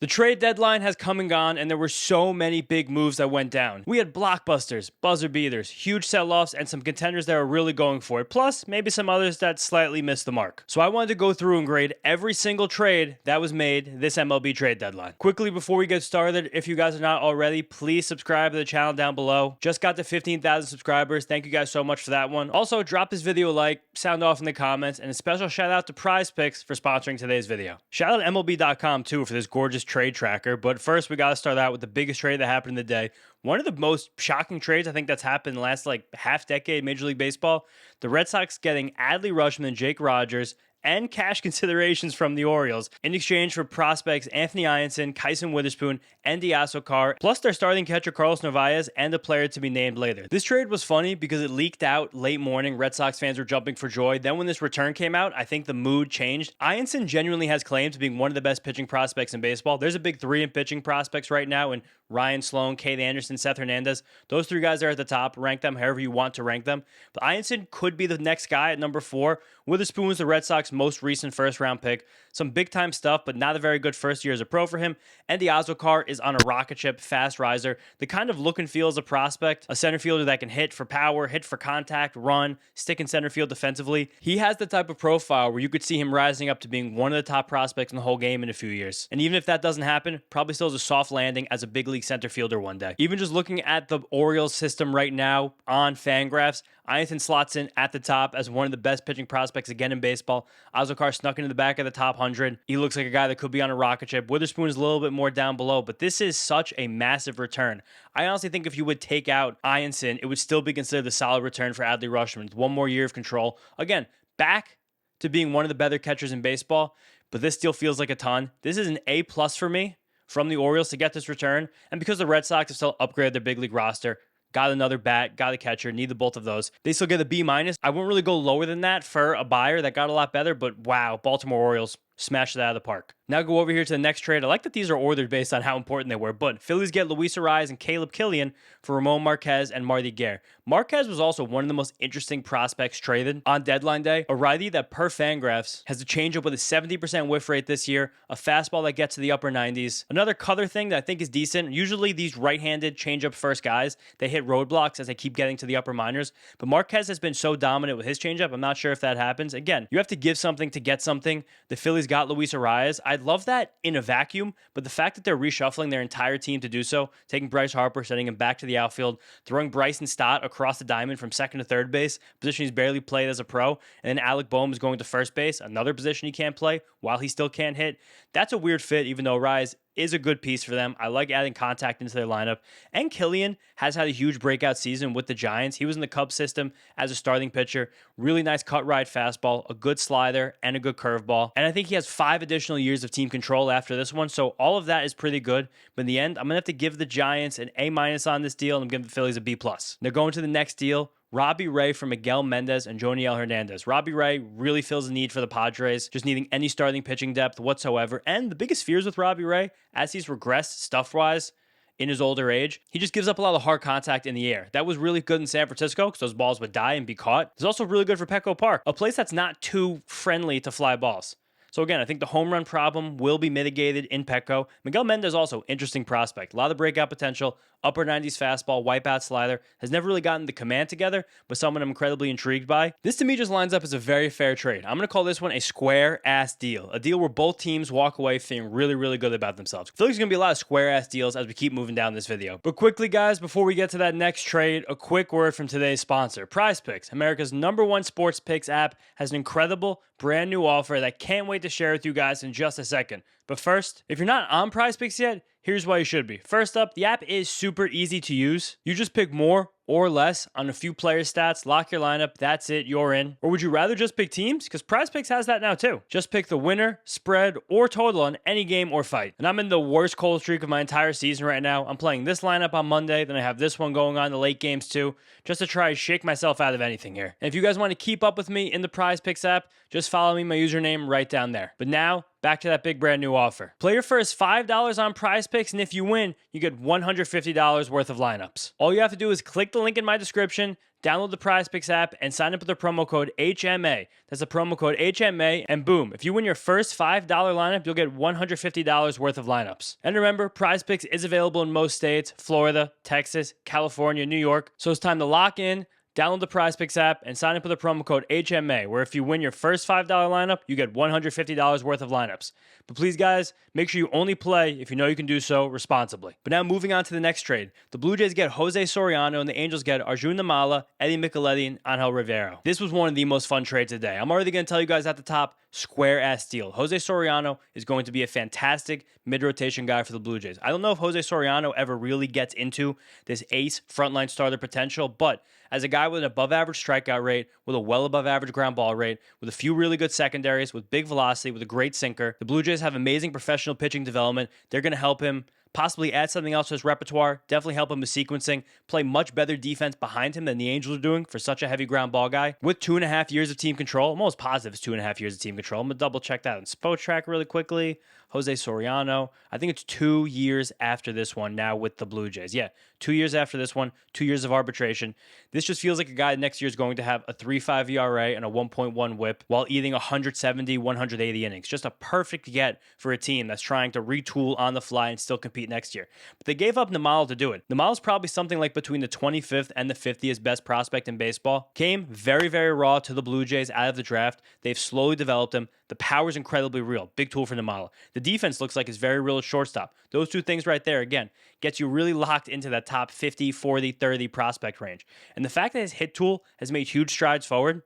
The trade deadline has come and gone, and there were so many big moves that went down. We had blockbusters, buzzer beaters, huge sell-offs, and some contenders that are really going for it, plus maybe some others that slightly missed the mark. So I wanted to go through and grade every single trade that was made this MLB trade deadline. Quickly, before we get started, if you guys are not already, please subscribe to the channel down below. Just got to 15,000 subscribers. Thank you guys so much for that one. Also, drop this video a like, sound off in the comments, and a special shout out to PrizePicks for sponsoring today's video. Shout out to MLB.com too for this gorgeous trade tracker, but first we got to start out with the biggest trade that happened in the day. One of the most shocking trades I think that's happened in the last half decade in Major League Baseball. The Red Sox getting Adley, Rutschman, Jake Rogers, and cash considerations from the Orioles in exchange for prospects Anthony Ianson, Kyson Witherspoon, and Carr, plus their starting catcher Carlos Narvaez and a player to be named later. This trade was funny because it leaked out late morning. Red Sox fans were jumping for joy. Then when this return came out, I think the mood changed. Ianson genuinely has claimed to being one of the best pitching prospects in baseball. There's a big three in pitching prospects right now, and Ryan Sloan, Cade Anderson, Seth Hernandez. Those three guys are at the top. Rank them however you want to rank them. But Ianson could be the next guy at number 4. Witherspoon was the Red Sox most recent first-round pick. Some big-time stuff, but not a very good first year as a pro for him. And Carr is on a rocket ship, fast riser. The kind of look and feel as a prospect, a center fielder that can hit for power, hit for contact, run, stick in center field defensively. He has the type of profile where you could see him rising up to being one of the top prospects in the whole game in a few years. And even if that doesn't happen, probably still has a soft landing as a big league center fielder one day. Even just looking at the Orioles system right now on Fangraphs, Ianson slots in at the top as one of the best pitching prospects again in baseball. Carr snuck into the back of the top 100. He looks like a guy that could be on a rocket ship. Witherspoon is a little bit more down below, but this is such a massive return. I honestly think if you would take out Ianson, it would still be considered a solid return for Adley Rutschman. One more year of control. Again, back to being one of the better catchers in baseball, but this still feels like a ton. This is an A+ for me from the Orioles to get this return, and because the Red Sox have still upgraded their big league roster, got another bat, got a catcher, need the both of those. They still get a B-. I wouldn't really go lower than that for a buyer that got a lot better, but wow, Baltimore Orioles smashed it out of the park. Now go over here to the next trade. I like that these are ordered based on how important they were, but Phillies get Luis Arraez and Caleb Killian for Ramon Marquez and Marty Guerre. Marquez was also one of the most interesting prospects traded on deadline day. A righty that per Fangraphs has a changeup with a 70% whiff rate this year, a fastball that gets to the upper 90s. Another color thing that I think is decent. Usually these right-handed changeup first guys, they hit roadblocks as they keep getting to the upper minors, but Marquez has been so dominant with his changeup, I'm not sure if that happens. Again, you have to give something to get something. The Phillies got Luis Arraez. I'd love that in a vacuum, but the fact that they're reshuffling their entire team to do so, taking Bryce Harper, sending him back to the outfield, throwing Bryson Stott across the diamond from second to third base, position he's barely played as a pro, and then Alec Boehm is going to first base, another position he can't play while he still can't hit. That's a weird fit, even though Arraez is a good piece for them. I like adding contact into their lineup. And Killian has had a huge breakout season with the Giants. He was in the Cubs system as a starting pitcher. Really nice cut ride fastball, a good slider, and a good curveball. And I think he has 5 additional years of team control after this one. So all of that is pretty good. But in the end, I'm going to have to give the Giants an A- on this deal, and I'm giving the Phillies a B+. Now going to the next deal. Robbie Ray from Miguel Mendez and Joniel Hernandez. Robbie Ray really feels the need for the Padres, just needing any starting pitching depth whatsoever. And the biggest fears with Robbie Ray, as he's regressed stuff-wise in his older age, he just gives up a lot of hard contact in the air. That was really good in San Francisco because those balls would die and be caught. It's also really good for Petco Park, a place that's not too friendly to fly balls. So again, I think the home run problem will be mitigated in Petco. Miguel Mendez also interesting prospect. A lot of breakout potential, upper 90s fastball, wipeout slider. Has never really gotten the command together, but someone I'm incredibly intrigued by. This to me just lines up as a very fair trade. I'm going to call this one a square-ass deal. A deal where both teams walk away feeling really, really good about themselves. I feel like there's going to be a lot of square-ass deals as we keep moving down this video. But quickly, guys, before we get to that next trade, a quick word from today's sponsor. PrizePicks, America's #1 sports picks app, has an incredible brand new offer that I can't wait to share with you guys in just a second. But first, if you're not on PrizePicks yet, here's why you should be. First up, the app is super easy to use. You just pick more or less on a few player stats, lock your lineup, that's it, you're in. Or would you rather just pick teams? Because PrizePicks has that now too. Just pick the winner, spread, or total on any game or fight. And I'm in the worst cold streak of my entire season right now. I'm playing this lineup on Monday, then I have this one going on in the late games too, just to try to shake myself out of anything here. And if you guys want to keep up with me in the PrizePicks app, just follow me, my username right down there. But now, back to that big brand new offer. Play your first $5 on PrizePicks, and if you win, you get $150 worth of lineups. All you have to do is click the link in my description, download the PrizePicks app, and sign up with the promo code HMA. That's the promo code HMA, and boom, if you win your first $5 lineup, you'll get $150 worth of lineups. And remember, PrizePicks is available in most states: Florida, Texas, California, New York. So it's time to lock in. Download the PrizePicks app and sign up with the promo code HMA, where if you win your first $5 lineup, you get $150 worth of lineups. But please, guys, make sure you only play if you know you can do so responsibly. But now moving on to the next trade. The Blue Jays get Jose Soriano and the Angels get Arjun Namala, Eddie Micheletti, and Angel Rivero. This was one of the most fun trades of the day. I'm already going to tell you guys at the top, square-ass deal. Jose Soriano is going to be a fantastic mid-rotation guy for the Blue Jays. I don't know if Jose Soriano ever really gets into this ace frontline starter potential, but as a guy with an above-average strikeout rate, with a well-above-average ground ball rate, with a few really good secondaries, with big velocity, with a great sinker, the Blue Jays have amazing professional pitching development. They're going to help him possibly add something else to his repertoire, definitely help him with sequencing, play much better defense behind him than the Angels are doing for such a heavy ground ball guy. With 2.5 years of team control, I'm almost positive it's 2.5 years of team control. I'm going to double check that on Spotrac really quickly. Jose Soriano, I think it's 2 years after this one now with the Blue Jays. Yeah, 2 years after this one, 2 years of arbitration. This just feels like a guy next year is going to have a 3.5 ERA and a 1.1 whip while eating 170, 180 innings. Just a perfect get for a team that's trying to retool on the fly and still compete next year. But they gave up Namala to do it. Namala's probably something like between the 25th and the 50th best prospect in baseball. Came very, very raw to the Blue Jays out of the draft. They've slowly developed him. The power is incredibly real. Big tool for Namala. The defense looks like it's very real at shortstop. Those two things right there, again, gets you really locked into that top 50, 40, 30 prospect range. And the fact that his hit tool has made huge strides forward,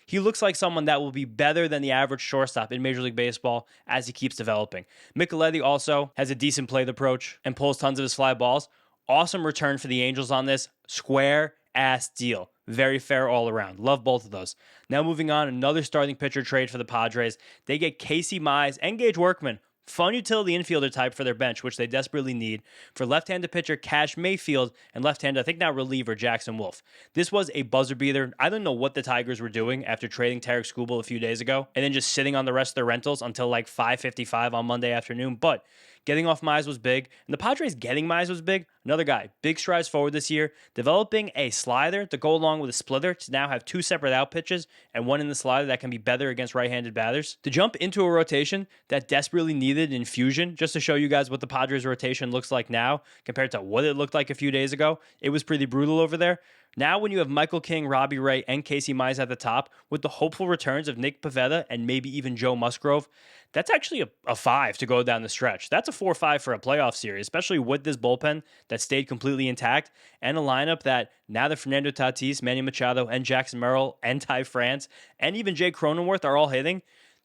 he looks like someone that will be better than the average shortstop in Major League Baseball as he keeps developing. Micheletti also has a decent plate approach and pulls tons of his fly balls. Awesome return for the Angels on this. Square ass deal. Very fair all around. Love both of those. Now moving on, another starting pitcher trade for the Padres. They get Casey Mize and Gage Workman. Fun utility infielder type for their bench, which they desperately need, for left-handed pitcher Cash Mayfield and left-handed, I think now reliever Jackson Wolf. This was a buzzer beater. I don't know what the Tigers were doing after trading Tarik Skubal a few days ago and then just sitting on the rest of their rentals until like 5:55 on Monday afternoon, but getting off Mize was big, and the Padres getting Mize was big. Another guy, big strides forward this year, developing a slider to go along with a splitter to now have two separate out pitches and one in the slider that can be better against right-handed batters. To jump into a rotation that desperately needed infusion, just to show you guys what the Padres rotation looks like now compared to what it looked like a few days ago, it was pretty brutal over there. Now when you have Michael King, Robbie Ray, and Casey Mize at the top, with the hopeful returns of Nick Pivetta and maybe even Joe Musgrove, that's actually a 5 to go down the stretch. That's a 4-5 for a playoff series, especially with this bullpen that stayed completely intact and a lineup that now that Fernando Tatis, Manny Machado, and Jackson Merrill, and Ty France, and even Jay Cronenworth are all hitting.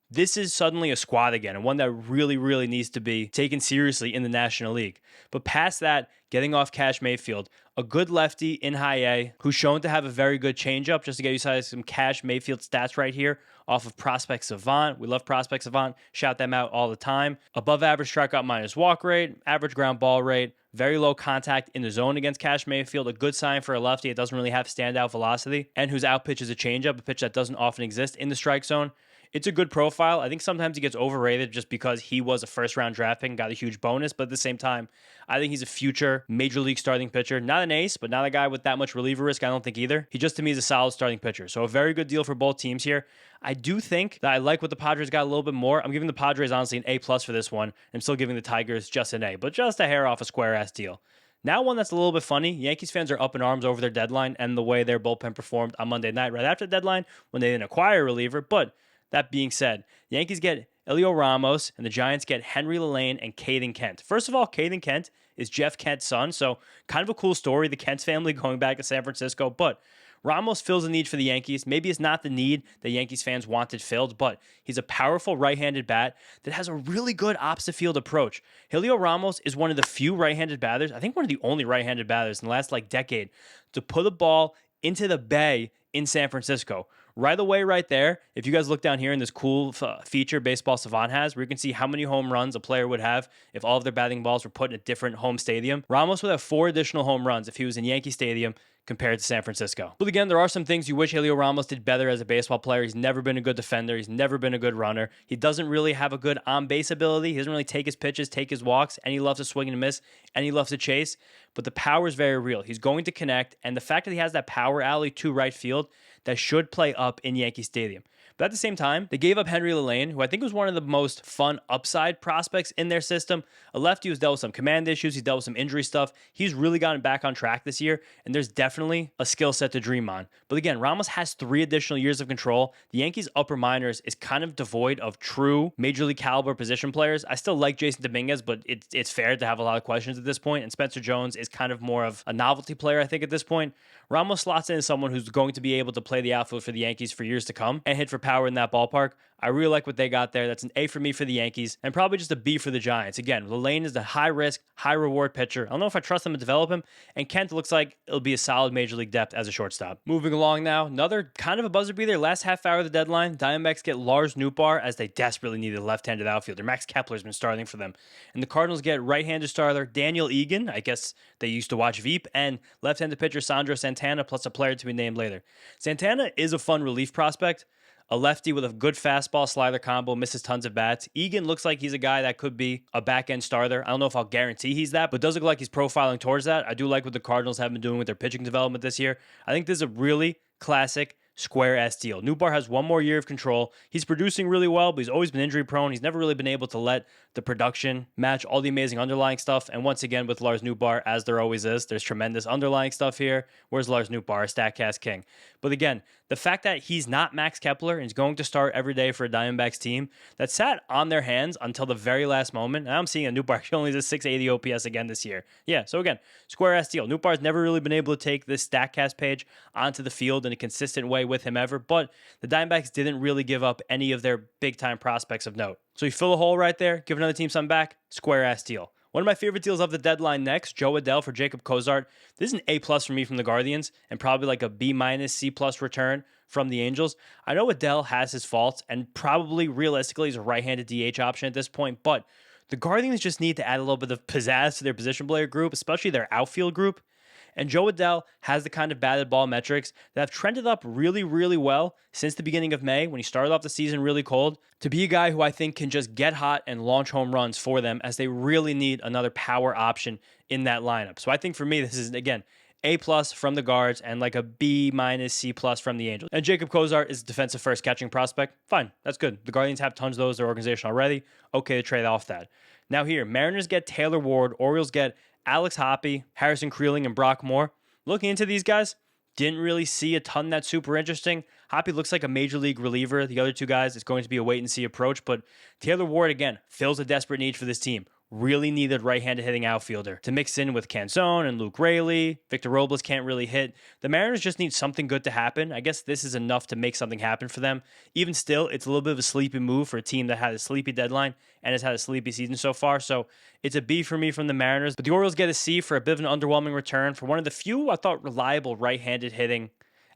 This is suddenly a squad again, and one that really, really needs to be taken seriously in the National League. But past that, getting off Cash Mayfield, a good lefty in high A who's shown to have a very good changeup, just to get you guys some Cash Mayfield stats right here off of Prospect Savant. We love Prospect Savant. Shout them out all the time. Above average strikeout minus walk rate, average ground ball rate, very low contact in the zone against Cash Mayfield, a good sign for a lefty. It doesn't really have standout velocity, and whose out pitch is a changeup, a pitch that doesn't often exist in the strike zone. It's a good profile. I think sometimes he gets overrated just because he was a first-round draft pick and got a huge bonus. But at the same time, I think he's a future major league starting pitcher. Not an ace, but not a guy with that much reliever risk. I don't think either. He just, to me, is a solid starting pitcher. So a very good deal for both teams here. I do think that I like what the Padres got a little bit more. I'm giving the Padres, honestly, an A+ for this one. I'm still giving the Tigers just an A, but just a hair off a square-ass deal. Now one that's a little bit funny. Yankees fans are up in arms over their deadline and the way their bullpen performed on Monday night right after the deadline when they didn't acquire a reliever, but that being said, the Yankees get Elio Ramos, and the Giants get Henry Lillane and Caden Kent. First of all, Caden Kent is Jeff Kent's son, so kind of a cool story, the Kent family going back to San Francisco, but Ramos fills a need for the Yankees. Maybe it's not the need that Yankees fans wanted filled, but he's a powerful right-handed bat that has a really good opposite field approach. Elio Ramos is one of the few right-handed batters, I think one of the only right-handed batters in the last decade, to put a ball into the bay in San Francisco. Right away, right there, if you guys look down here in this cool feature Baseball Savant has, where you can see how many home runs a player would have if all of their batting balls were put in a different home stadium, Ramos would have 4 additional home runs if he was in Yankee Stadium compared to San Francisco. But again, there are some things you wish Heliot Ramos did better as a baseball player. He's never been a good defender. He's never been a good runner. He doesn't really have a good on-base ability. He doesn't really take his pitches, take his walks, and he loves to swing and miss, and he loves to chase. But the power is very real. He's going to connect, and the fact that he has that power alley to right field, that should play up in Yankee Stadium. But at the same time, they gave up Henry Lane, who I think was one of the most fun upside prospects in their system. A lefty who's dealt with some command issues. He's dealt with some injury stuff. He's really gotten back on track this year, and there's definitely a skill set to dream on. But again, Ramos has 3 additional years of control. The Yankees' upper minors is kind of devoid of true major league caliber position players. I still like Jason Dominguez, but it's fair to have a lot of questions at this point, and Spencer Jones is kind of more of a novelty player, I think, at this point. Ramos slots in as someone who's going to be able to play the outfield for the Yankees for years to come and hit for power in that ballpark. I really like what they got there. That's an A for me for the Yankees, and probably just a B for the Giants. Again, Lane is the high-risk, high-reward pitcher. I don't know if I trust him to develop him, and Kent looks like it'll be a solid major league depth as a shortstop. Moving along now, another kind of a buzzer beater. Last half hour of the deadline, Diamondbacks get Lars Nootbaar as they desperately needed a left-handed outfielder. Max Kepler's been starting for them. And the Cardinals get right-handed starter Daniel Egan. I guess they used to watch Veep, and left-handed pitcher Sandro Santana, plus a player to be named later. Santana is a fun relief prospect. A lefty with a good fastball slider combo, misses tons of bats. Egan looks like he's a guy that could be a back-end starter. I don't know if I'll guarantee he's that, but does look like he's profiling towards that. I do like what the Cardinals have been doing with their pitching development this year. I think this is a really classic square S deal. Nootbaar has 1 more year of control. He's producing really well, but he's always been injury prone. He's never really been able to let the production match all the amazing underlying stuff. And once again, with Lars Nootbaar, as there always is, there's tremendous underlying stuff here. Where's Lars Nootbaar, a StatCast king? But again, the fact that he's not Max Kepler and he's going to start every day for a Diamondbacks team that sat on their hands until the very last moment. And I'm seeing a Nootbaar only does 680 OPS again this year. Yeah, so again, square S deal. Nootbaar's never really been able to take this StatCast page onto the field in a consistent way with him ever, but the Diamondbacks didn't really give up any of their big-time prospects of note. So you fill a hole right there, give another team something back, square-ass deal. One of my favorite deals of the deadline next, Jo Adell for Jacob Cozart. This is an A+ for me from the Guardians, and probably like a B-, C+ return from the Angels. I know Adell has his faults, and probably realistically is a right-handed DH option at this point, but the Guardians just need to add a little bit of pizzazz to their position player group, especially their outfield group. And Jo Adell has the kind of batted ball metrics that have trended up really, really well since the beginning of May when he started off the season really cold to be a guy who I think can just get hot and launch home runs for them as they really need another power option in that lineup. So I think for me, this is, again, A+ from the Guards and like a B-, C+ from the Angels. And Jacob Cozart is defensive first catching prospect. Fine, that's good. The Guardians have tons of those in their organization already. Okay to trade off that. Now here, Mariners get Taylor Ward. Orioles get Alex Hoppe, Harrison Creeling, and Brock Moore. Looking into these guys, didn't really see a ton that's super interesting. Hoppe looks like a major league reliever. The other 2 guys, it's going to be a wait-and-see approach. But Taylor Ward, again, fills a desperate need for this team. Really needed right-handed hitting outfielder to mix in with Canzone and Luke Raley. Victor Robles can't really hit. The Mariners just need something good to happen. I guess this is enough to make something happen for them. Even still, it's a little bit of a sleepy move for a team that had a sleepy deadline and has had a sleepy season so far. So it's a B for me from the Mariners. But the Orioles get a C for a bit of an underwhelming return for one of the few, I thought, reliable right-handed hitting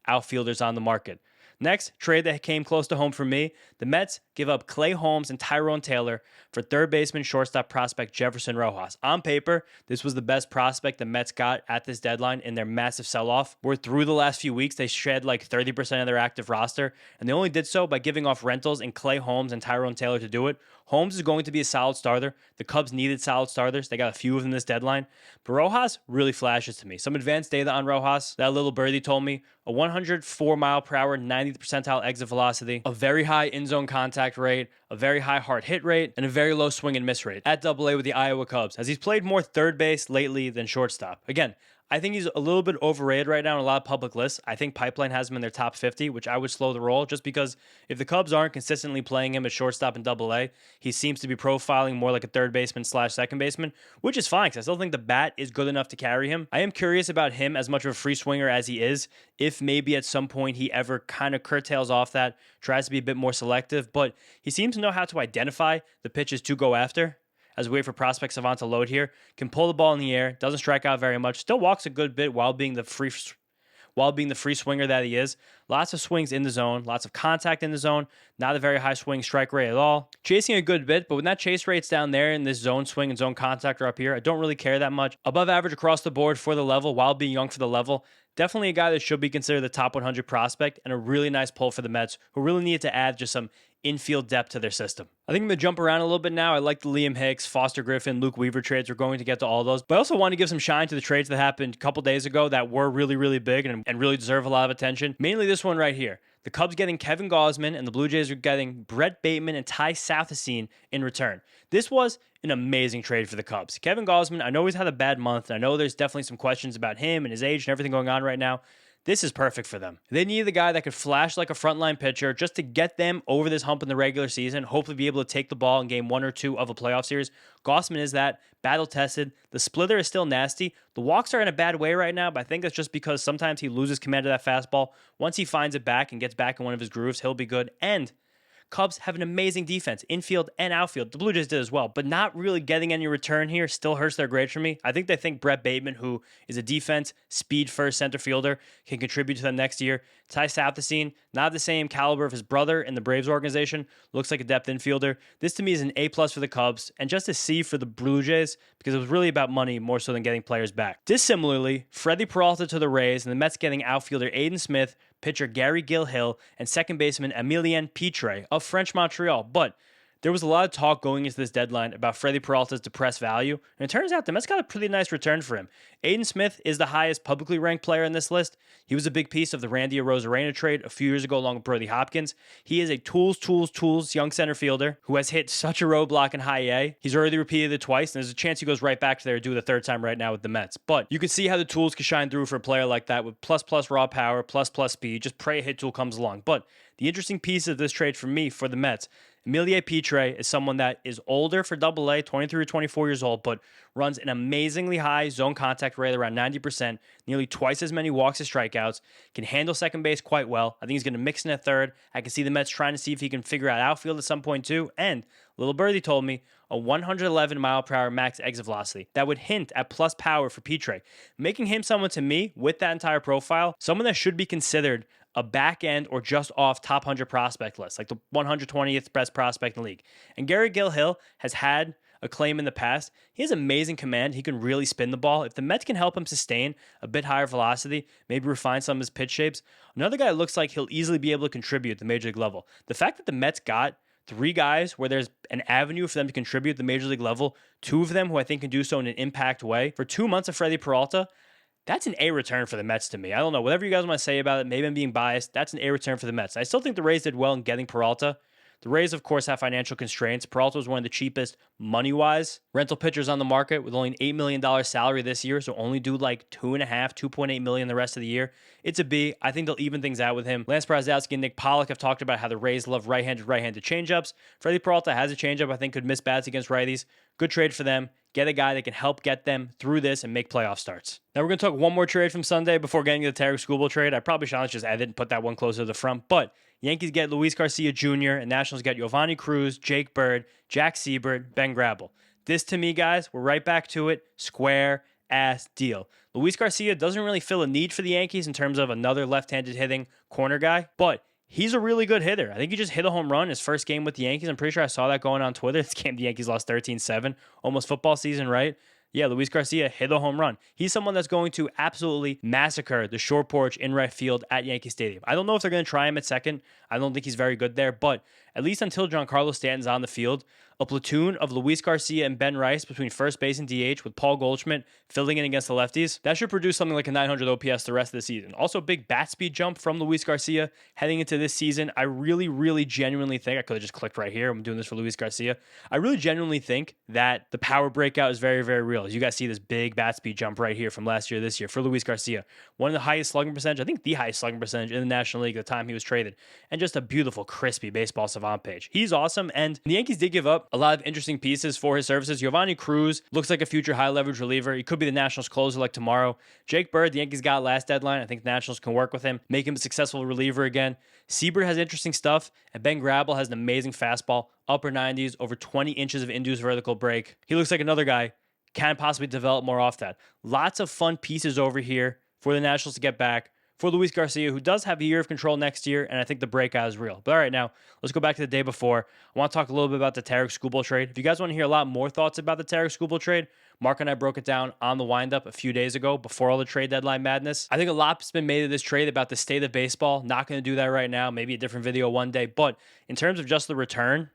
outfielders on the market. Next, trade that came close to home for me. The Mets give up Clay Holmes and Tyrone Taylor for third baseman shortstop prospect Jefferson Rojas. On paper, this was the best prospect the Mets got at this deadline in their massive sell-off. Where through the last few weeks, they shed like 30% of their active roster, and they only did so by giving off rentals in Clay Holmes and Tyrone Taylor to do it. Holmes is going to be a solid starter. The Cubs needed solid starters. They got a few of them this deadline. But Rojas really flashes to me. Some advanced data on Rojas. That little birdie told me a 104 mile per hour, 90th percentile exit velocity, a very high in-zone contact rate, a very high hard hit rate, and a very low swing and miss rate at AA with the Iowa Cubs, as he's played more third base lately than shortstop. Again, I think he's a little bit overrated right now on a lot of public lists. I think Pipeline has him in their top 50, which I would slow the roll just because if the Cubs aren't consistently playing him at shortstop in AA, he seems to be profiling more like a third baseman / second baseman, which is fine because I still think the bat is good enough to carry him. I am curious about him as much of a free swinger as he is, if maybe at some point he ever kind of curtails off that, tries to be a bit more selective, but he seems to know how to identify the pitches to go after. As we wait for prospect Savant to load here, can pull the ball in the air, doesn't strike out very much, still walks a good bit while being the free swinger that he is. Lots of swings in the zone, lots of contact in the zone, not a very high swing strike rate at all. Chasing a good bit, but when that chase rate's down there in this zone swing and zone contact are up here, I don't really care that much. Above average across the board for the level while being young for the level. definitely a guy that should be considered the top 100 prospect and a really nice pull for the Mets, who really need to add just some infield depth to their system. I think I'm going to jump around a little bit now. I like the Liam Hicks, Foster Griffin, Luke Weaver trades. We're going to get to all those. But I also want to give some shine to the trades that happened a couple days ago that were really, really big and really deserve a lot of attention. Mainly this one right here. The Cubs getting Kevin Gausman and the Blue Jays are getting Brett Bateman and Ty Southesine in return. This was an amazing trade for the Cubs. Kevin Gausman, I know he's had a bad month, and I know there's definitely some questions about him and his age and everything going on right now. This is perfect for them. They need the guy that could flash like a frontline pitcher just to get them over this hump in the regular season, hopefully be able to take the ball in game 1 or 2 of a playoff series. Gausman is that, battle-tested. The splitter is still nasty. The walks are in a bad way right now, but I think that's just because sometimes he loses command of that fastball. Once he finds it back and gets back in one of his grooves, he'll be good. And Cubs have an amazing defense, infield and outfield. The Blue Jays did as well, but not really getting any return here still hurts their grades for me. I think they think Brett Bateman, who is a defense, speed-first center fielder, can contribute to them next year. Ty Southesine, not the same caliber of his brother in the Braves organization, looks like a depth infielder. This to me is an A+ for the Cubs, and just a C for the Blue Jays, because it was really about money more so than getting players back. Dissimilarly, Freddie Peralta to the Rays, and the Mets getting outfielder Aiden Smith, pitcher Gary Gil-Hill, and second baseman Emilien Pitre of French Montreal. But there was a lot of talk going into this deadline about Freddie Peralta's depressed value, and it turns out the Mets got a pretty nice return for him. Aiden Smith is the highest publicly ranked player in this list. He was a big piece of the Randy Arozarena trade a few years ago along with Brody Hopkins. He is a tools young center fielder who has hit such a roadblock in high A. He's already repeated it twice, and there's a chance he goes right back to there to do it the third time right now with the Mets. But you can see how the tools can shine through for a player like that with plus raw power, plus speed. Just pray a hit tool comes along. But the interesting piece of this trade for me for the Mets, Emilien Pitre is someone that is older for AA, 23 or 24 years old, but runs an amazingly high zone contact rate around 90%, nearly twice as many walks as strikeouts, can handle second base quite well. I think he's going to mix in at third. I can see the Mets trying to see if he can figure out outfield at some point too. And Little Birdie told me a 111 mile per hour max exit velocity that would hint at plus power for Pitre, making him someone to me with that entire profile, someone that should be considered a back end or just off top 100 prospect list, like the 120th best prospect in the league. And Gary Gil-Hill has had a claim in the past. He has amazing command. He can really spin the ball. If the Mets can help him sustain a bit higher velocity, maybe refine some of his pitch shapes, another guy looks like he'll easily be able to contribute at the major league level. The fact that the Mets got 3 guys where there's an avenue for them to contribute at the major league level, 2 of them who I think can do so in an impact way, for 2 months of Freddie Peralta, that's an A return for the Mets to me. I don't know, whatever you guys want to say about it, maybe I'm being biased, that's an A return for the Mets. I still think the Rays did well in getting Peralta. The Rays, of course, have financial constraints. Peralta was one of the cheapest money-wise rental pitchers on the market with only an $8 million salary this year, so only do like $2.8 million the rest of the year. It's a B. I think they'll even things out with him. Lance Brazowski and Nick Pollock have talked about how the Rays love right-handed changeups. Freddie Peralta has a changeup I think could miss bats against righties. Good trade for them. Get a guy that can help get them through this and make playoff starts. Now we're going to talk one more trade from Sunday before getting to the Tarik Skubal trade. I probably should just edit and put that one closer to the front, but Yankees get Luis Garcia Jr. and Nationals get Giovanni Cruz, Jake Bird, Jack Siebert, Ben Grabel. This to me, guys, we're right back to it. Square ass deal. Luis Garcia doesn't really fill a need for the Yankees in terms of another left-handed hitting corner guy, but he's a really good hitter. I think he just hit a home run his first game with the Yankees. I'm pretty sure I saw that going on Twitter. This game the Yankees lost 13-7, almost football season, right? Yeah, Luis Garcia hit a home run. He's someone that's going to absolutely massacre the short porch in right field at Yankee Stadium. I don't know if they're going to try him at second. I don't think he's very good there, but at least until Giancarlo Stanton's on the field, a platoon of Luis Garcia and Ben Rice between first base and DH with Paul Goldschmidt filling in against the lefties, that should produce something like a 900 OPS the rest of the season. Also, big bat speed jump from Luis Garcia heading into this season. I really genuinely think, I could have just clicked right here, I'm doing this for Luis Garcia. I really genuinely think that the power breakout is very real. As you guys see this big bat speed jump right here from last year to this year for Luis Garcia. One of the highest slugging percentage, I think the highest slugging percentage in the National League at the time he was traded. And just a beautiful, crispy baseball savant page. He's awesome, and the Yankees did give up a lot of interesting pieces for his services. Giovanni Cruz looks like a future high-leverage reliever. He could be the Nationals closer like tomorrow. Jake Bird, the Yankees got last deadline. I think the Nationals can work with him, make him a successful reliever again. Siebert has interesting stuff, and Ben Grabel has an amazing fastball, upper 90s, over 20 inches of induced vertical break. He looks like another guy, can possibly develop more off that. Lots of fun pieces over here for the Nationals to get back. For Luis Garcia, who does have a year of control next year, and I think the breakout is real. But all right, now, let's go back to the day before. I want to talk a little bit about the Tarik Skubal trade. If you guys want to hear a lot more thoughts about the Tarik Skubal trade, Mark and I broke it down on the windup a few days ago before all the trade deadline madness. I think a lot's been made of this trade about the state of baseball. Not going to do that right now. Maybe a different video one day. But in terms of just the return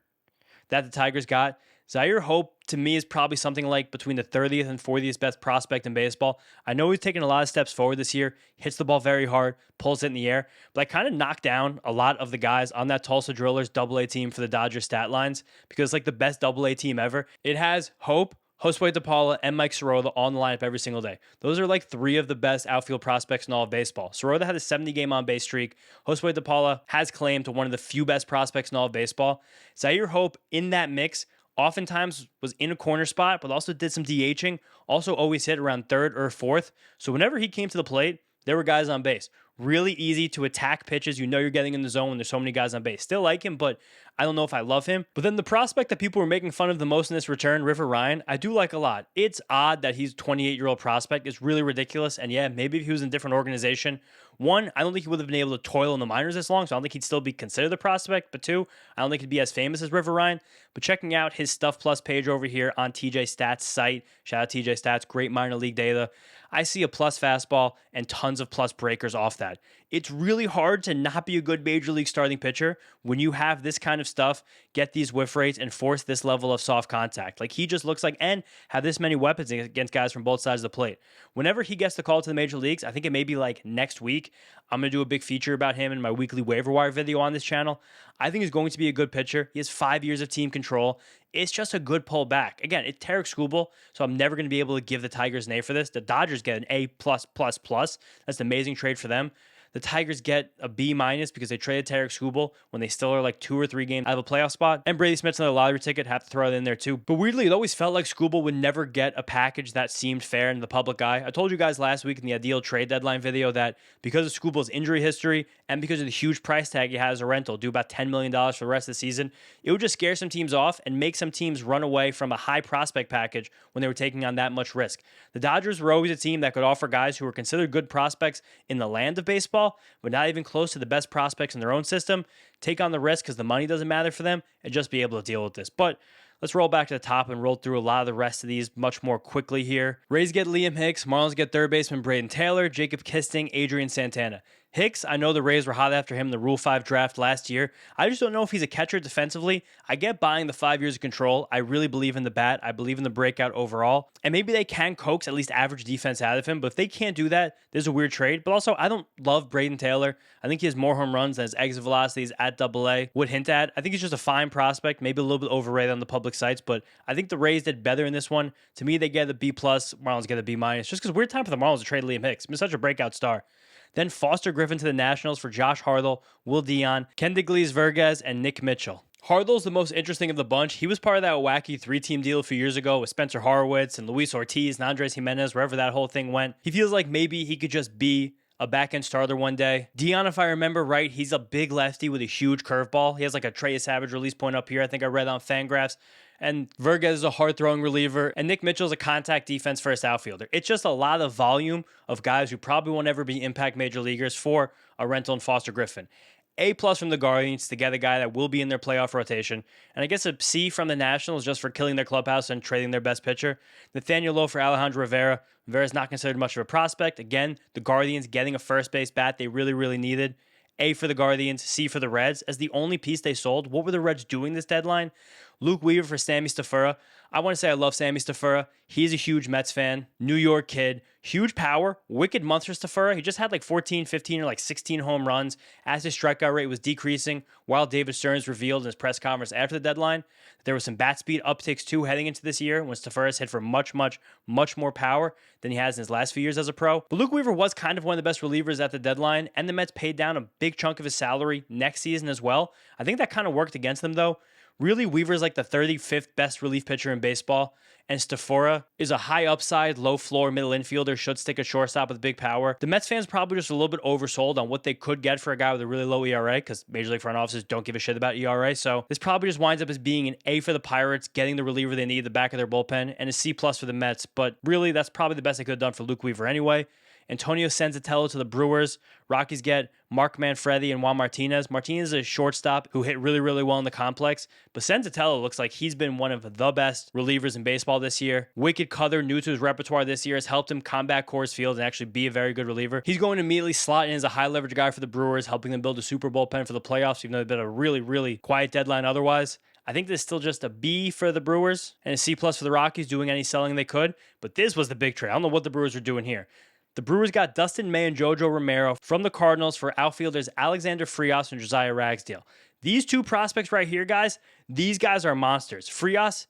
that the Tigers got, Zaire Hope, to me, is probably something like between the 30th and 40th best prospect in baseball. I know he's taken a lot of steps forward this year, hits the ball very hard, pulls it in the air, but I kind of knocked down a lot of the guys on that Tulsa Drillers AA team for the Dodgers stat lines because it's like the best AA team ever. It has Hope, Josue DePaula, and Mike Sorolla on the lineup every single day. Those are like three of the best outfield prospects in all of baseball. Sorolla had a 70-game on-base streak. Josue DePaula has claim to one of the few best prospects in all of baseball. Zaire Hope in that mix oftentimes was in a corner spot, but also did some DHing, also always hit around third or fourth. So whenever he came to the plate, there were guys on base. Really easy to attack pitches. You know you're getting in the zone when there's so many guys on base. Still like him, but I don't know if I love him. But then the prospect that people were making fun of the most in this return, River Ryan, I do like a lot. It's odd that he's a 28-year-old prospect. It's really ridiculous. And yeah, maybe if he was in a different organization, one, I don't think he would have been able to toil in the minors this long, so I don't think he'd still be considered a prospect. But two, I don't think he'd be as famous as River Ryan. But checking out his Stuff Plus page over here on TJ Stats site, shout out TJ Stats, great minor league data, I see a plus fastball and tons of plus breakers off that. It's really hard to not be a good major league starting pitcher when you have this kind of stuff, get these whiff rates, and force this level of soft contact. Like he just looks like, and have this many weapons against guys from both sides of the plate. Whenever he gets the call to the major leagues, I think it may be like next week, I'm going to do a big feature about him in my weekly waiver wire video on this channel. I think he's going to be a good pitcher. He has 5 years of team control. It's just a good pull back. Again, it's Tarik Skubal, so I'm never going to be able to give the Tigers an A for this. The Dodgers get an A+++. That's an amazing trade for them. The Tigers get a B- because they traded Tarik Skubal when they still are like 2 or 3 games out of a playoff spot. And Brady Smith's another lottery ticket. Have to throw it in there too. But weirdly, it always felt like Skubal would never get a package that seemed fair in the public eye. I told you guys last week in the Adley trade deadline video that because of Skubal's injury history and because of the huge price tag he has as a rental, due about $10 million for the rest of the season, it would just scare some teams off and make some teams run away from a high prospect package when they were taking on that much risk. The Dodgers were always a team that could offer guys who were considered good prospects in the land of baseball, but not even close to the best prospects in their own system, take on the risk because the money doesn't matter for them, and just be able to deal with this. But let's roll back to the top and roll through a lot of the rest of these much more quickly here. Rays get Liam Hicks, Marlins get third baseman Braden Taylor, Jacob Kisting, Adrian Santana. Hicks, I know the Rays were hot after him in the Rule 5 draft last year. I just don't know if he's a catcher defensively. I get buying the 5 years of control. I really believe in the bat. I believe in the breakout overall. And maybe they can coax at least average defense out of him. But if they can't do that, this is a weird trade. But also, I don't love Braden Taylor. I think he has more home runs than his exit velocities at AA would hint at. I think he's just a fine prospect, maybe a little bit overrated on the public sites. But I think the Rays did better in this one. To me, they get a B+, Marlins get a B-, just because weird time for the Marlins to trade Liam Hicks. He's been such a breakout star. Then Foster Griffin to the Nationals for Josh Hartle, Will Dion, Kendiglis Vergas, and Nick Mitchell. Hartle's the most interesting of the bunch. He was part of that wacky 3-team deal a few years ago with Spencer Horwitz and Luis Ortiz and Andres Jimenez, wherever that whole thing went. He feels like maybe he could just be a back-end starter one day. Dion, if I remember right, he's a big lefty with a huge curveball. He has like a Trey Savage release point up here. I think I read on Fangraphs. And Vergas is a hard-throwing reliever, and Nick Mitchell's a contact defense first outfielder. It's just a lot of volume of guys who probably won't ever be impact major leaguers for a rental and Foster Griffin. A+ from the Guardians to get a guy that will be in their playoff rotation. And I guess a C from the Nationals just for killing their clubhouse and trading their best pitcher. Nathaniel Lowe for Alejandro Rivera. Rivera's not considered much of a prospect. Again, the Guardians getting a first base bat they really, really needed. A for the Guardians, C for the Reds. As the only piece they sold, what were the Reds doing this deadline? Luke Weaver for Sammy Stafura. I want to say I love Sammy Stafura. He's a huge Mets fan. New York kid. Huge power. Wicked month for Stafura. He just had like 14, 15, or like 16 home runs as his strikeout rate was decreasing, while David Stearns revealed in his press conference after the deadline that there was some bat speed upticks too heading into this year when Stafura's hit for much, much, much more power than he has in his last few years as a pro. But Luke Weaver was kind of one of the best relievers at the deadline, and the Mets paid down a big chunk of his salary next season as well. I think that kind of worked against them though. Really, Weaver's like the 35th best relief pitcher in baseball, and Stafura is a high upside, low floor middle infielder, should stick at shortstop with big power. The Mets fans probably just a little bit oversold on what they could get for a guy with a really low ERA, because Major League front offices don't give a shit about ERA, so this probably just winds up as being an A for the Pirates, getting the reliever they need at the back of their bullpen, and a C+ for the Mets, but really, that's probably the best they could have done for Luke Weaver anyway. Antonio Senzatello to the Brewers. Rockies get Mark Manfredi and Juan Martinez. Martinez is a shortstop who hit really, really well in the complex, but Senzatello looks like he's been one of the best relievers in baseball this year. Wicked Cutter, new to his repertoire this year, has helped him combat Coors Field and actually be a very good reliever. He's going to immediately slot in as a high leverage guy for the Brewers, helping them build a super bullpen for the playoffs, even though they've been a really, really quiet deadline otherwise. I think this is still just a B for the Brewers and a C plus for the Rockies, doing any selling they could. But this was the big trade. I don't know what the Brewers are doing here. The Brewers got Dustin May and JoJo Romero from the Cardinals for outfielders Alexander Frias and Josiah Ragsdale. These two prospects right here, guys, these guys are monsters. Frias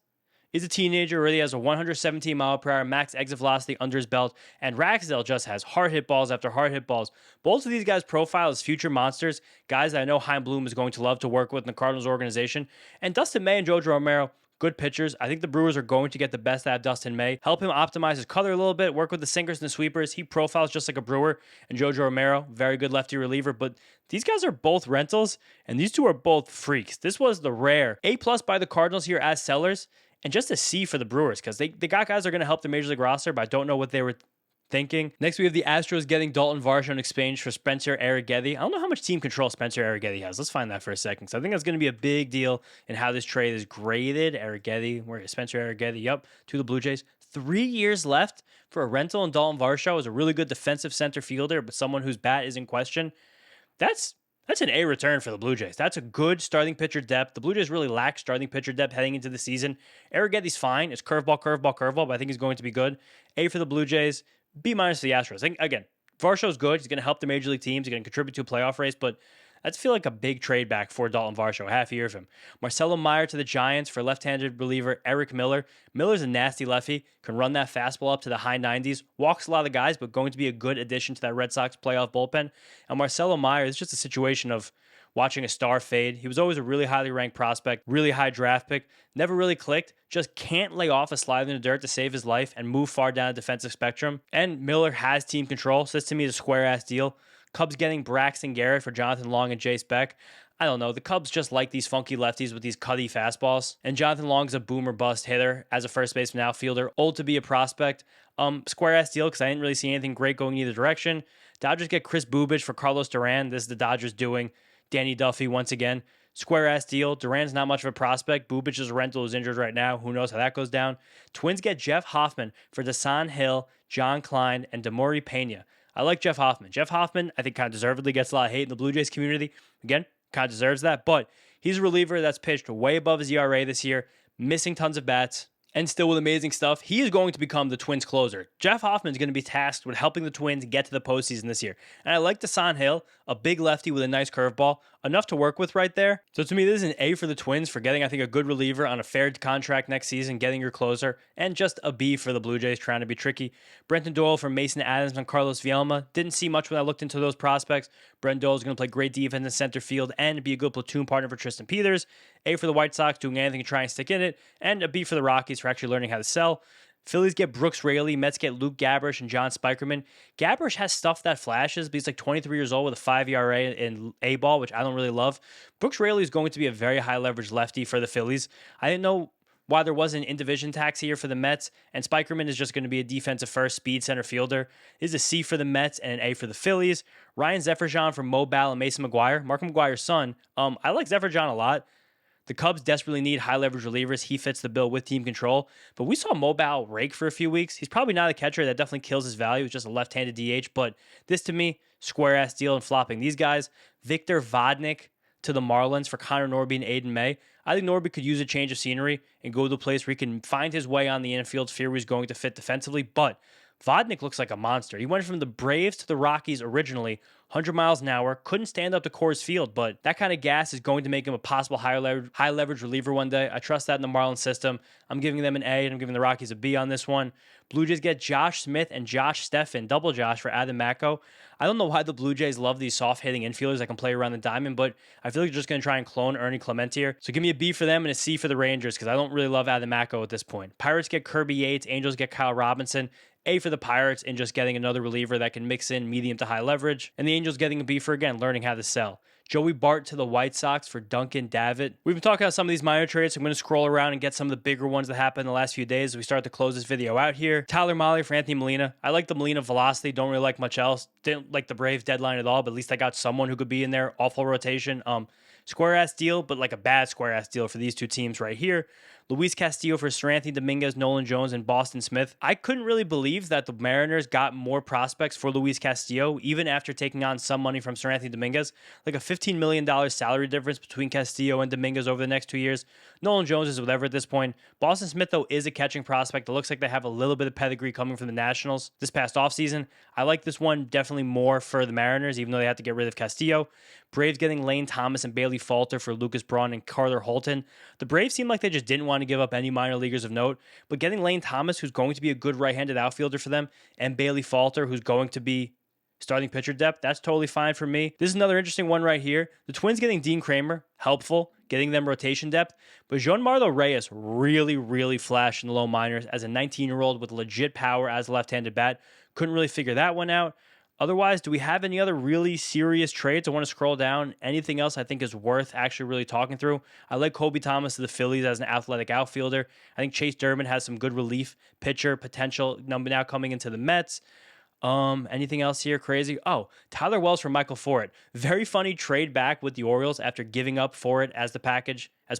is a teenager, already has a 117 mile per hour max exit velocity under his belt, and Ragsdale just has hard hit balls after hard hit balls. Both of these guys profile as future monsters, guys that I know Chaim Bloom is going to love to work with in the Cardinals organization. And Dustin May and JoJo Romero, good pitchers. I think the Brewers are going to get the best out of Dustin May, help him optimize his color a little bit, work with the sinkers and the sweepers. He profiles just like a Brewer. And JoJo Romero, very good lefty reliever. But these guys are both rentals, and these two are both freaks. This was the rare A+ by the Cardinals here as sellers, and just a C for the Brewers, because they got guys that are going to help the Major League roster, but I don't know what they were thinking. Next, we have the Astros getting Dalton Varsho in exchange for Spencer Arrighetti. I don't know how much team control Spencer Arrighetti has. Let's find that for a second. So I think that's going to be a big deal in how this trade is graded. Arrighetti, where is Spencer Arrighetti? Yep, to the Blue Jays. 3 years left for a rental, and Dalton Varsho is a really good defensive center fielder, but someone whose bat is in question. That's an A return for the Blue Jays. That's a good starting pitcher depth. The Blue Jays really lack starting pitcher depth heading into the season. Arrighetti's fine. It's curveball, but I think he's going to be good. A for the Blue Jays. B- for the Astros. I think, again, Varsho's good. He's going to help the major league teams. He's going to contribute to a playoff race, but I just feel like a big trade back for Dalton Varsho, half a year of him. Marcelo Meyer to the Giants for left-handed reliever Eric Miller. Miller's a nasty lefty, can run that fastball up to the high 90s, walks a lot of guys, but going to be a good addition to that Red Sox playoff bullpen. And Marcelo Meyer is just a situation of watching a star fade. He was always a really highly ranked prospect, really high draft pick, never really clicked, just can't lay off a slide in the dirt to save his life and move far down the defensive spectrum. And Miller has team control, so this to me is a square-ass deal. Cubs getting Braxton Garrett for Jonathan Long and Jace Beck. I don't know. The Cubs just like these funky lefties with these cutty fastballs. And Jonathan Long's a boom or bust hitter as a first baseman outfielder, old to be a prospect. Square-ass deal because I didn't really see anything great going either direction. Dodgers get Chris Bubich for Carlos Duran. This is the Dodgers doing. Danny Duffy once again. Square-ass deal. Duran's not much of a prospect. Bubich's rental is injured right now. Who knows how that goes down. Twins get Jeff Hoffman for Dasan Hill, John Klein, and Demori Pena. I like Jeff Hoffman. Jeff Hoffman, I think, kind of deservedly gets a lot of hate in the Blue Jays community. Again, kind of deserves that, but he's a reliever that's pitched way above his ERA this year, missing tons of bats, and still with amazing stuff. He is going to become the Twins closer. Jeff Hoffman is going to be tasked with helping the Twins get to the postseason this year. And I like Dasan Hill, a big lefty with a nice curveball, enough to work with right there. So to me, this is an A for the Twins for getting, I think, a good reliever on a fair contract next season, getting your closer, and just a B for the Blue Jays trying to be tricky. Brenton Doyle from Mason Adams and Carlos Vielma. Didn't see much when I looked into those prospects. Brenton Doyle is going to play great defense in center field and be a good platoon partner for Tristan Peters. A for the White Sox, doing anything to try and stick in it. And a B for the Rockies for actually learning how to sell. Phillies get Brooks Raley. Mets get Luke Gabrish and John Spikerman. Gabrish has stuff that flashes, but he's like 23 years old with a 5 ERA in A-ball, which I don't really love. Brooks Raley is going to be a very high leverage lefty for the Phillies. I didn't know why there wasn't in-division tax here for the Mets, and Spikerman is just going to be a defensive first speed center fielder. This is a C for the Mets and an A for the Phillies. Ryan Zefferson from Mo Ball and Mason McGuire. Mark McGuire's son. I like Zefferson a lot. The Cubs desperately need high-leverage relievers. He fits the bill with team control. But we saw Mobile rake for a few weeks. He's probably not a catcher. That definitely kills his value. He's just a left-handed DH. But this, to me, square-ass deal and flopping. These guys, Victor Vodnik to the Marlins for Connor Norby and Aiden May. I think Norby could use a change of scenery and go to a place where he can find his way on the infield. Fear he's going to fit defensively. But Vodnik looks like a monster. He went from the Braves to the Rockies originally, 100 miles an hour, couldn't stand up to Coors Field, but that kind of gas is going to make him a possible high leverage reliever one day. I trust that in the Marlins system. I'm giving them an A, and I'm giving the Rockies a B on this one. Blue Jays get Josh Smith and Josh Steffen, double Josh for Adam Macko. I don't know why the Blue Jays love these soft-hitting infielders that can play around the diamond, but I feel like they're just going to try and clone Ernie Clemente here. So give me a B for them and a C for the Rangers, because I don't really love Adam Macko at this point. Pirates get Kirby Yates, Angels get Kyle Robinson. A for the Pirates in just getting another reliever that can mix in medium to high leverage, and the Angels getting a B for, again, learning how to sell. Joey Bart to the White Sox for Duncan Davitt. We've been talking about some of these minor trades, so I'm going to scroll around and get some of the bigger ones that happened in the last few days as we start to close this video out here. Tyler Mahle for Anthony Molina. I like the Molina velocity, don't really like much else. Didn't like the Braves deadline at all, but at least I got someone who could be in there. Awful rotation. Square-ass deal, but like a bad square-ass deal for these two teams right here. Luis Castillo for Seranthony Dominguez, Nolan Jones, and Boston Smith. I couldn't really believe that the Mariners got more prospects for Luis Castillo, even after taking on some money from Seranthony Dominguez. Like a $15 million salary difference between Castillo and Dominguez over the next 2 years. Nolan Jones is whatever at this point. Boston Smith, though, is a catching prospect. It looks like they have a little bit of pedigree coming from the Nationals this past offseason. I like this one definitely more for the Mariners, even though they have to get rid of Castillo. Braves getting Lane Thomas and Bailey Falter for Lucas Braun and Carter Holton. The Braves seem like they just didn't want to give up any minor leaguers of note, but getting Lane Thomas, who's going to be a good right-handed outfielder for them, and Bailey Falter, who's going to be starting pitcher depth, that's totally fine for me. This is another interesting one right here. The Twins getting Dean Kremer, helpful, getting them rotation depth, but Jean-Marlo Reyes really flashed in the low minors as a 19-year-old with legit power as a left-handed bat. Couldn't really figure that one out. Otherwise, do we have any other really serious trades? I want to scroll down. Anything else I think is worth actually really talking through? I like Colby Thomas to the Phillies as an athletic outfielder. I think Chase Durbin has some good relief pitcher potential now coming into the Mets. Anything else here crazy? Oh, Tyler Wells for Michael Fort. Very funny trade back with the Orioles after giving up Fort as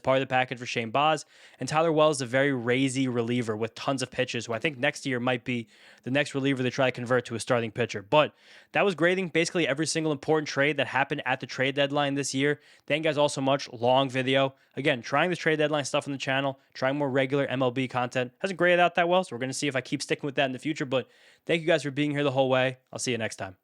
part of the package for Shane Baz. And Tyler Wells is a very razy reliever with tons of pitches, who I think next year might be the next reliever they try to convert to a starting pitcher. But that was grading basically every single important trade that happened at the trade deadline this year. Thank you guys all so much. Long video. Again, trying the trade deadline stuff on the channel, trying more regular MLB content. Hasn't graded out that well, so we're going to see if I keep sticking with that in the future. But thank you guys for being here the whole way. I'll see you next time.